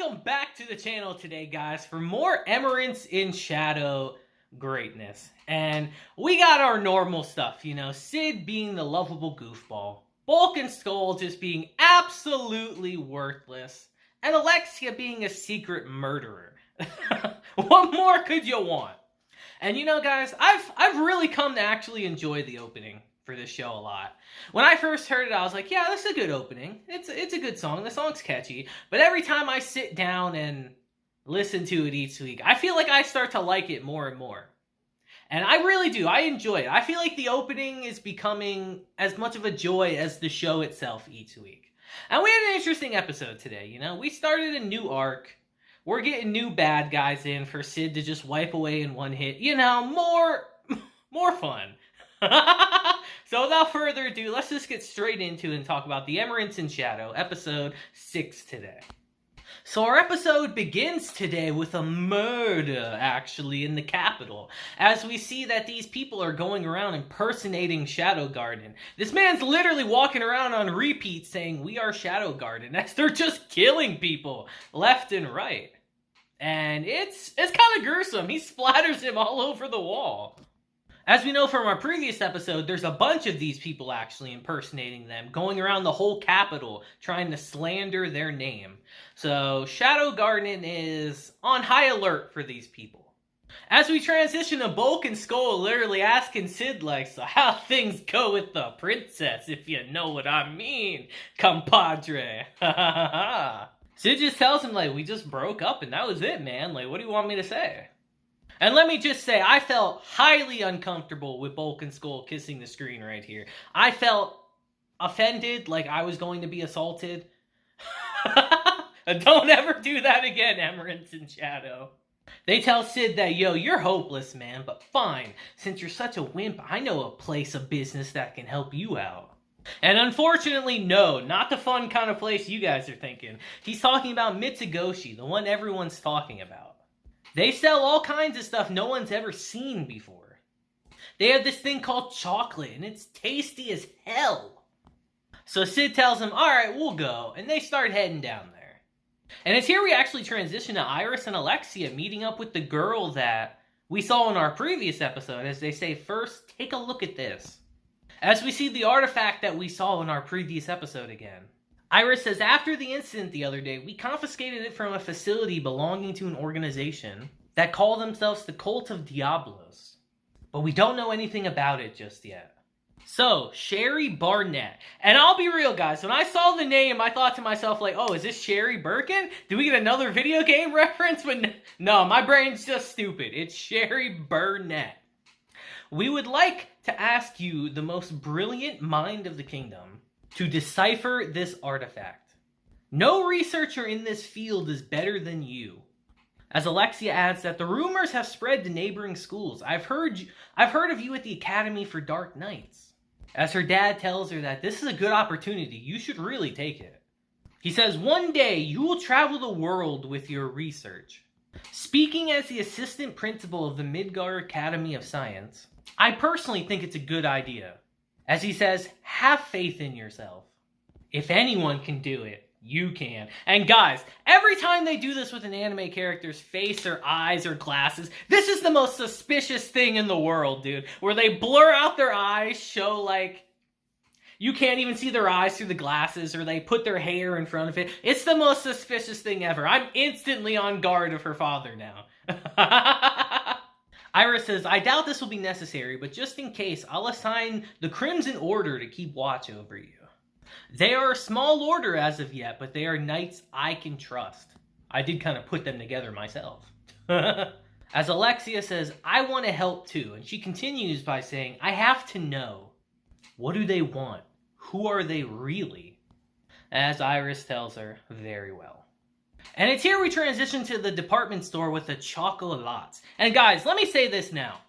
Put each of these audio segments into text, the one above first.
welcome back to the channel today, guys, for more Eminence in Shadow greatness. And we got our normal stuff, you know, Sid being the lovable goofball, Bulk and Skull just being absolutely worthless, and Alexia being a secret murderer. What more could you want? And you know, guys, I've really come to actually enjoy the opening for this show a lot. When I first heard it, I was like, yeah, this is a good opening. It's a good song. The song's catchy. But every time I sit down and listen to it each week, I feel like I start to like it more and more. And I really do. I enjoy it. I feel like the opening is becoming as much of a joy as the show itself each week. And we had an interesting episode today, you know? We started a new arc. We're getting new bad guys in for Sid to just wipe away in one hit. You know, more fun. So without further ado, let's just get straight into it and talk about the Eminence in Shadow, episode 6 today. So our episode begins today with a murder, actually, in the capital, as we see that these people are going around impersonating Shadow Garden. This man's literally walking around on repeat saying, "We are Shadow Garden," as they're just killing people left and right. And it's kind of gruesome. He splatters him all over the wall. As we know from our previous episode, there's a bunch of these people actually impersonating them, going around the whole capital, trying to slander their name. So, Shadow Garden is on high alert for these people. As we transition to Bulk and Skull literally asking Sid, like, so how things go with the princess, if you know what I mean, compadre. Sid just tells him, like, we just broke up and that was it, man. Like, what do you want me to say? And let me just say, I felt highly uncomfortable with Bulk and Skull kissing the screen right here. I felt offended, like I was going to be assaulted. Don't ever do that again, Eminence in Shadow. They tell Sid that, yo, you're hopeless, man, but fine. Since you're such a wimp, I know a place of business that can help you out. And unfortunately, no, not the fun kind of place you guys are thinking. He's talking about Mitsugoshi, the one everyone's talking about. They sell all kinds of stuff no one's ever seen before. They have this thing called chocolate, and it's tasty as hell. So Sid tells them, alright, we'll go, and they start heading down there. And it's here we actually transition to Iris and Alexia meeting up with the girl that we saw in our previous episode, as they say, first, take a look at this. As we see the artifact that we saw in our previous episode again. Iris says, after the incident the other day, we confiscated it from a facility belonging to an organization that call themselves the Cult of Diablos. But we don't know anything about it just yet. So, Sherry Barnett. And I'll be real, guys, when I saw the name, I thought to myself, like, oh, is this Sherry Birkin? Do we get another video game reference? But no, my brain's just stupid. It's Sherry Burnett. We would like to ask you, the most brilliant mind of the kingdom, to decipher this artifact. No researcher in this field is better than you. As Alexia adds that the rumors have spread to neighboring schools. I've heard of you at the Academy for Dark Knights. As her dad tells her that this is a good opportunity, you should really take it. He says, one day you will travel the world with your research. Speaking as the assistant principal of the Midgar Academy of Science, I personally think it's a good idea. As he says, have faith in yourself. If anyone can do it, you can. And guys, every time they do this with an anime character's face or eyes or glasses, this is the most suspicious thing in the world, dude. Where they blur out their eyes, show like, you can't even see their eyes through the glasses, or they put their hair in front of it. It's the most suspicious thing ever. I'm instantly on guard of her father now. Iris says, I doubt this will be necessary, but just in case, I'll assign the Crimson Order to keep watch over you. They are a small order as of yet, but they are knights I can trust. I did kind of put them together myself. As Alexia says, I want to help too, and she continues by saying, I have to know. What do they want? Who are they really? As Iris tells her, very well. And it's here we transition to the department store with the chocolates. And guys, let me say this now.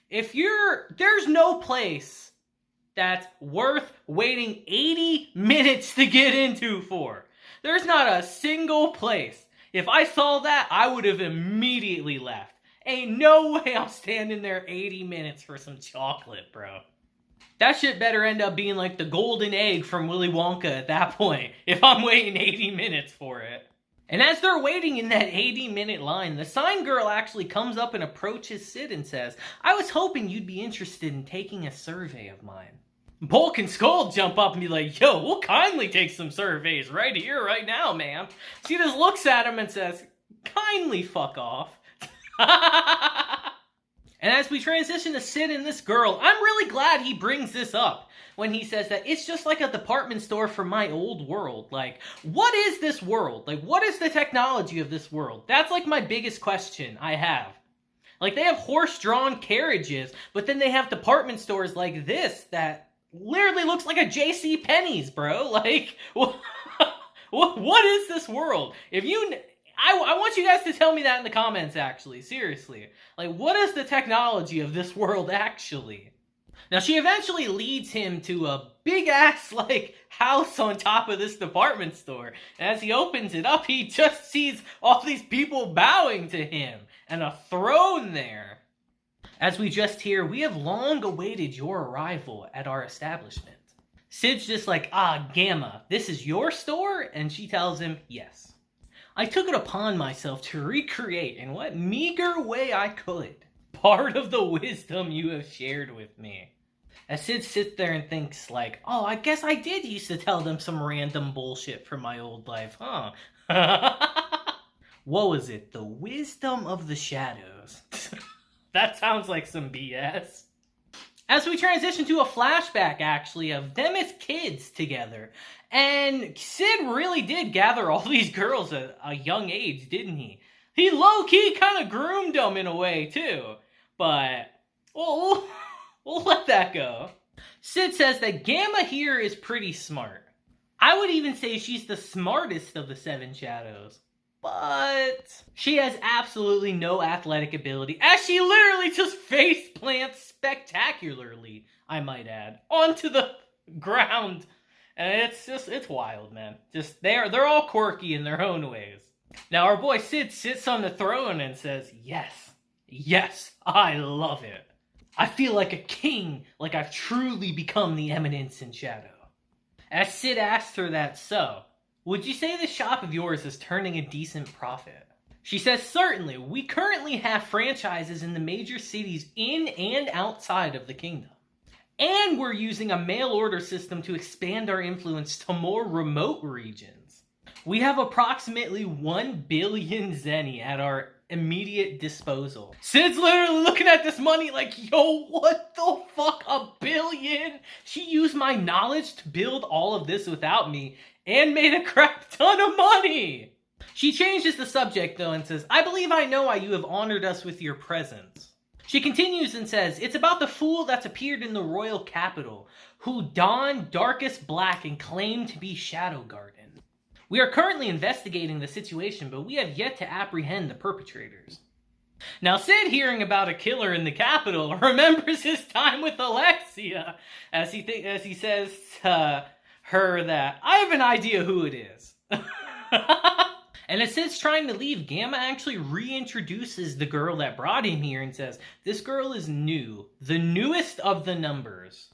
There's no place that's worth waiting 80 minutes to get into for. There's not a single place. If I saw that, I would have immediately left. Ain't no way I'm standing there 80 minutes for some chocolate, bro. That shit better end up being like the golden egg from Willy Wonka at that point, if I'm waiting 80 minutes for it. And as they're waiting in that 80-minute line, the sign girl actually comes up and approaches Sid and says, "I was hoping you'd be interested in taking a survey of mine." Bulk and Skull jump up and be like, "Yo, we'll kindly take some surveys right here, right now, ma'am." She just looks at him and says, "Kindly fuck off." And as we transition to Sid and this girl, I'm really glad he brings this up when he says that it's just like a department store from my old world. Like, what is this world? Like, what is the technology of this world? That's like my biggest question I have. Like, they have horse-drawn carriages, but then they have department stores like this that literally looks like a J.C. Penney's, bro. Like, what is this world? If you... I want you guys to tell me that in the comments, actually. Seriously. Like, what is the technology of this world, actually? Now, she eventually leads him to a big-ass, like, house on top of this department store. And as he opens it up, he just sees all these people bowing to him. And a throne there. As we just hear, "We have long awaited your arrival at our establishment." Sid's just like, "Ah, Gamma, this is your store?" And she tells him, "Yes. I took it upon myself to recreate in what meager way I could part of the wisdom you have shared with me." As Sid sits there and thinks like, "Oh, I guess I did used to tell them some random bullshit from my old life, huh?" What was it? The wisdom of the shadows. That sounds like some BS. As we transition to a flashback, actually, of them as kids together. And Sid really did gather all these girls at a young age, didn't he? He low-key kind of groomed them in a way, too. But, well, we'll let that go. Sid says that Gamma here is pretty smart. I would even say she's the smartest of the Seven Shadows. But she has absolutely no athletic ability, as she literally just face plants spectacularly, I might add, onto the ground. And it's wild, man. Just, they're all quirky in their own ways. Now, our boy Sid sits on the throne and says, yes, I love it. I feel like a king, like I've truly become the Eminence in Shadow. As Sid asks her that, "So, would you say this shop of yours is turning a decent profit?" She says, "Certainly. We currently have franchises in the major cities in and outside of the kingdom. And we're using a mail order system to expand our influence to more remote regions. We have approximately 1 billion zenny at our immediate disposal." Sid's literally looking at this money like, yo, what the fuck, 1 billion? She used my knowledge to build all of this without me and made a crap ton of money. She changes the subject, though, and says, "I believe I know why you have honored us with your presence." She continues and says, "It's about the fool that's appeared in the royal capital, who donned darkest black and claimed to be Shadow Garden. We are currently investigating the situation, but we have yet to apprehend the perpetrators." Now, Sid, hearing about a killer in the capital, remembers his time with Alexia, as he says to her that, "I have an idea who it is." And as Sid's trying to leave, Gamma actually reintroduces the girl that brought him here and says, "This girl is new, the newest of the numbers.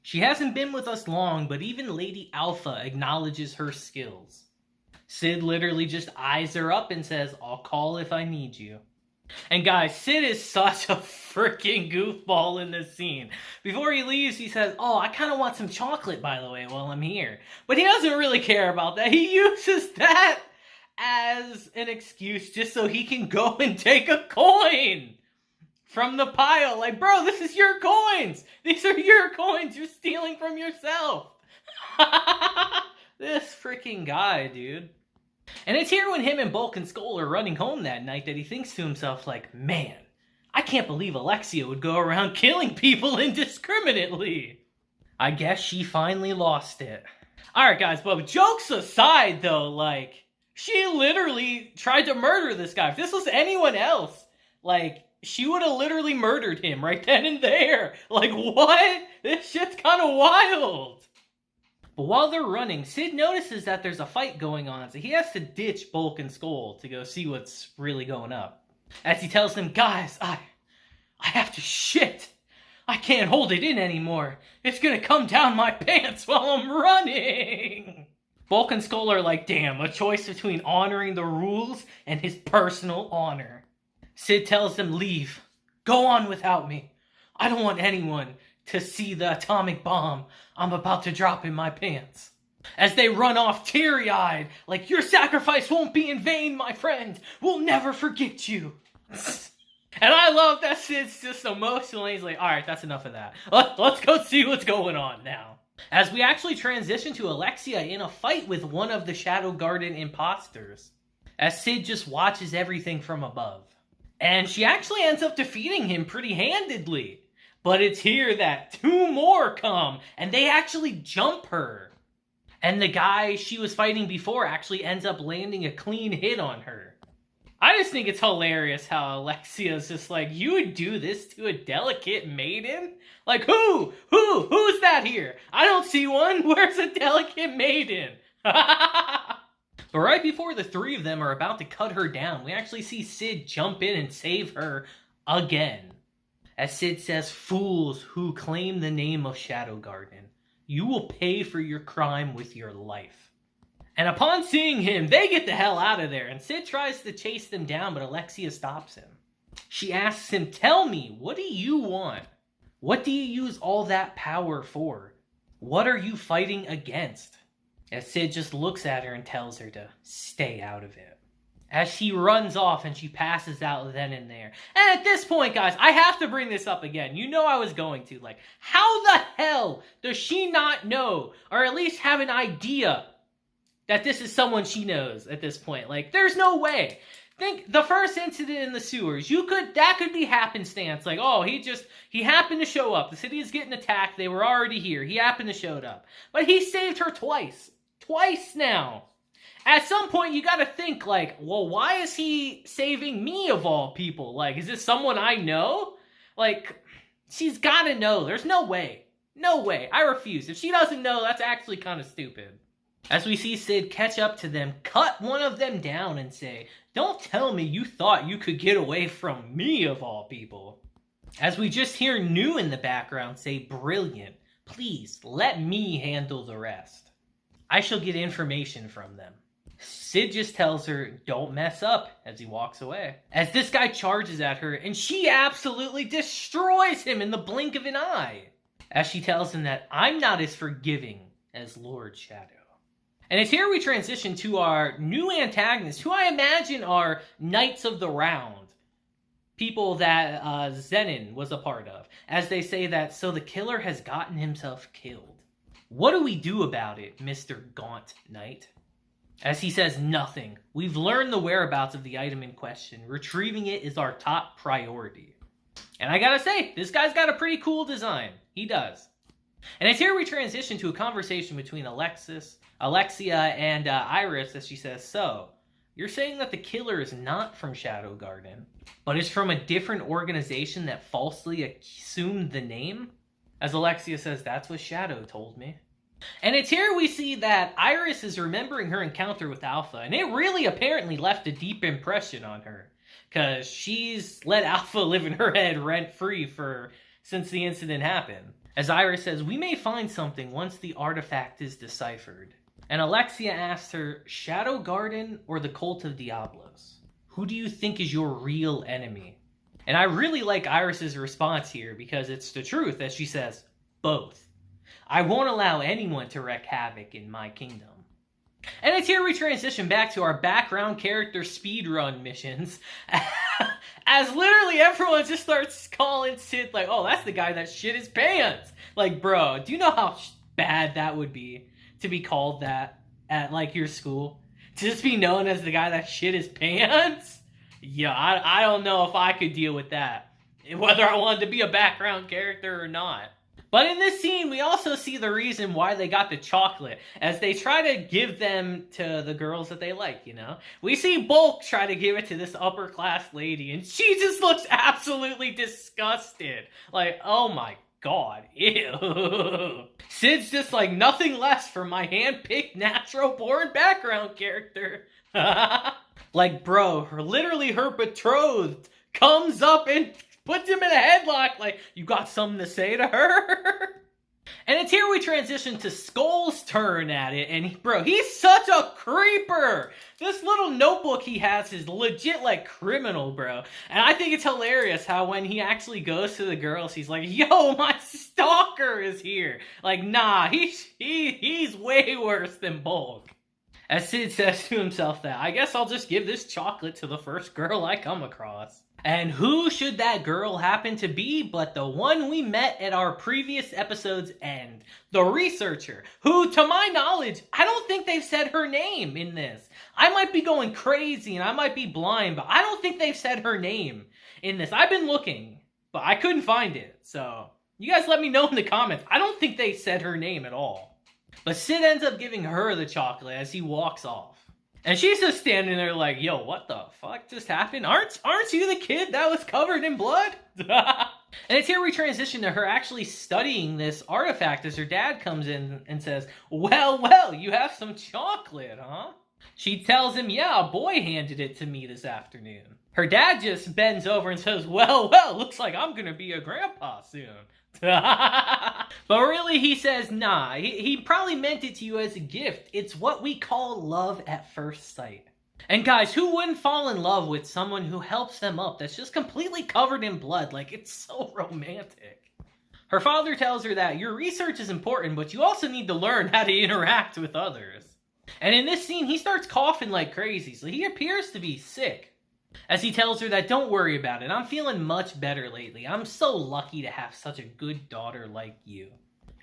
She hasn't been with us long, but even Lady Alpha acknowledges her skills." Sid literally just eyes her up and says, "I'll call if I need you." And guys, Sid is such a freaking goofball in this scene. Before he leaves, he says, "Oh, I kind of want some chocolate, by the way, while I'm here." But he doesn't really care about that. He uses that as an excuse just so he can go and take a coin from the pile. Like, bro, this is your coins. These are your coins. You're stealing from yourself. This freaking guy, dude. And it's here when him and Bulk and Skull are running home that night that he thinks to himself, like, man, I can't believe Alexia would go around killing people indiscriminately. I guess she finally lost it. Alright guys, but jokes aside though, like, she literally tried to murder this guy. If this was anyone else, like, she would have literally murdered him right then and there. Like, what? This shit's kind of wild. But while they're running, Sid notices that there's a fight going on, so he has to ditch Bulk and Skull to go see what's really going up. As he tells them, "Guys, I have to shit. I can't hold it in anymore. It's gonna come down my pants while I'm running." Bulk and Skull are like, damn, a choice between honoring the rules and his personal honor. Sid tells them, leave. Go on without me. I don't want anyone to see the atomic bomb I'm about to drop in my pants. As they run off teary-eyed, like, your sacrifice won't be in vain, my friend. We'll never forget you. And I love that Sid's just emotional. He's like, alright, that's enough of that. Let's go see what's going on now. As we actually transition to Alexia in a fight with one of the Shadow Garden imposters. As Sid just watches everything from above. And she actually ends up defeating him pretty handedly. But it's here that two more come, and they actually jump her. And the guy she was fighting before actually ends up landing a clean hit on her. I just think it's hilarious how Alexia's just like, you would do this to a delicate maiden? Like, who's that here? I don't see one. Where's a delicate maiden? But right before the three of them are about to cut her down, we actually see Sid jump in and save her again. As Sid says, fools who claim the name of Shadow Garden, you will pay for your crime with your life. And upon seeing him, they get the hell out of there, and Sid tries to chase them down, but Alexia stops him. She asks him, tell me, what do you want? What do you use all that power for? What are you fighting against? As Sid just looks at her and tells her to stay out of it. As she runs off and she passes out then and there. And at this point, guys, I have to bring this up again. You know I was going to. Like, how the hell does she not know, or at least have an idea, that this is someone she knows at this point? Like, there's no way. Think the first incident in the sewers. That could be happenstance. Like, oh, he happened to show up. The city is getting attacked. They were already here. He happened to show up. But he saved her twice. Twice now. At some point, you gotta think, like, well, why is he saving me of all people? Like, is this someone I know? Like, she's gotta know. There's no way. No way. I refuse. If she doesn't know, that's actually kind of stupid. As we see Sid catch up to them, cut one of them down and say, don't tell me you thought you could get away from me of all people. As we just hear New in the background say, brilliant. Please, let me handle the rest. I shall get information from them. Sid just tells her, don't mess up, as he walks away. As this guy charges at her, and she absolutely destroys him in the blink of an eye. As she tells him that I'm not as forgiving as Lord Shadow. And it's here we transition to our new antagonists, who I imagine are Knights of the Round. People that Zenin was a part of. As they say that, so the killer has gotten himself killed. What do we do about it, Mr. Gaunt Knight? As he says, nothing. We've learned the whereabouts of the item in question. Retrieving it is our top priority. And I gotta say, this guy's got a pretty cool design. He does. And it's here we transition to a conversation between Alexia and Iris, as she says, so, you're saying that the killer is not from Shadow Garden, but is from a different organization that falsely assumed the name? As Alexia says, that's what Shadow told me. And it's here we see that Iris is remembering her encounter with Alpha, and it really apparently left a deep impression on her, because she's let Alpha live in her head rent-free since the incident happened. As Iris says, we may find something once the artifact is deciphered. And Alexia asks her, Shadow Garden or the Cult of Diablos? Who do you think is your real enemy? And I really like Iris's response here, because it's the truth, as she says, both. I won't allow anyone to wreak havoc in my kingdom. And it's here we transition back to our background character speedrun missions. As literally everyone just starts calling Sid like, oh, that's the guy that shit his pants. Like, bro, do you know how bad that would be to be called that at, like, your school? To just be known as the guy that shit his pants? Yeah, I don't know if I could deal with that. Whether I wanted to be a background character or not. But in this scene, we also see the reason why they got the chocolate, as they try to give them to the girls that they like, you know? We see Bulk try to give it to this upper-class lady, and she just looks absolutely disgusted. Like, oh my god, ew. Sid's just like, nothing less for my hand-picked, natural-born background character. Like, bro, literally her betrothed comes up and puts him in a headlock like, you got something to say to her? And it's here we transition to Skull's turn at it, and bro, he's such a creeper! This little notebook he has is legit like criminal, bro. And I think it's hilarious how when he actually goes to the girls, he's like, yo, my stalker is here! Like, nah, he's way worse than Bulk. As Sid says to himself that, I guess I'll just give this chocolate to the first girl I come across. And who should that girl happen to be but the one we met at our previous episode's end? The researcher, who, to my knowledge, I don't think they've said her name in this. I might be going crazy and I might be blind, but I don't think they've said her name in this. I've been looking, but I couldn't find it. So, you guys let me know in the comments. I don't think they said her name at all. But Sid ends up giving her the chocolate as he walks off. And she's just standing there like, yo, what the fuck just happened? Aren't you the kid that was covered in blood? And it's here we transition to her actually studying this artifact as her dad comes in and says, well, you have some chocolate, huh? She tells him, yeah, a boy handed it to me this afternoon. Her dad just bends over and says, well, looks like I'm gonna be a grandpa soon. But really, he says, nah, he probably meant it to you as a gift. It's what we call love at first sight. And guys, who wouldn't fall in love with someone who helps them up that's just completely covered in blood? Like, it's so romantic. Her father tells her that your research is important, but you also need to learn how to interact with others. And in this scene, he starts coughing like crazy, so he appears to be sick. As he tells her that, don't worry about it, I'm feeling much better lately. I'm so lucky to have such a good daughter like you.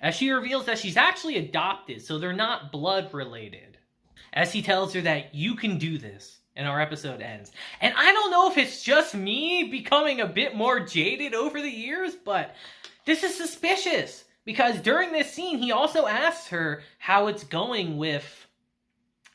As she reveals that she's actually adopted, so they're not blood related. As he tells her that you can do this, and our episode ends. And I don't know if it's just me becoming a bit more jaded over the years, but this is suspicious. Because during this scene, he also asks her how it's going with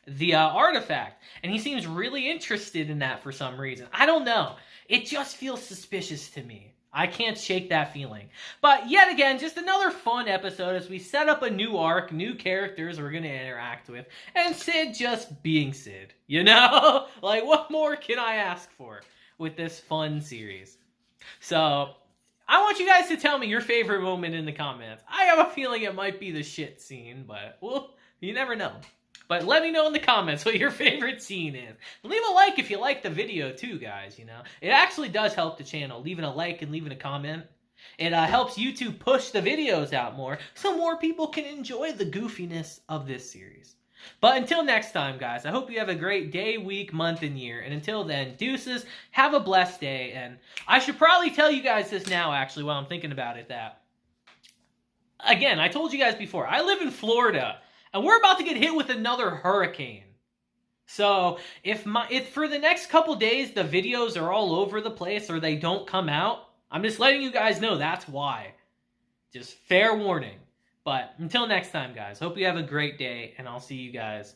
the artifact, and he seems really interested in that for some reason. I don't know. It just feels suspicious to me. I can't shake that feeling. But yet again, just another fun episode as we set up a new arc, new characters we're going to interact with, and Sid just being Sid. You know? Like, what more can I ask for with this fun series? So, I want you guys to tell me your favorite moment in the comments. I have a feeling it might be the shit scene, but, well, you never know. But let me know in the comments what your favorite scene is. Leave a like if you like the video too, guys, you know. It actually does help the channel, leaving a like and leaving a comment. It helps YouTube push the videos out more, so more people can enjoy the goofiness of this series. But until next time, guys, I hope you have a great day, week, month, and year. And until then, deuces, have a blessed day. And I should probably tell you guys this now, actually, while I'm thinking about it, that, again, I told you guys before, I live in Florida. And we're about to get hit with another hurricane. So, if for the next couple days the videos are all over the place or they don't come out, I'm just letting you guys know that's why. Just fair warning. But until next time, guys, hope you have a great day, and I'll see you guys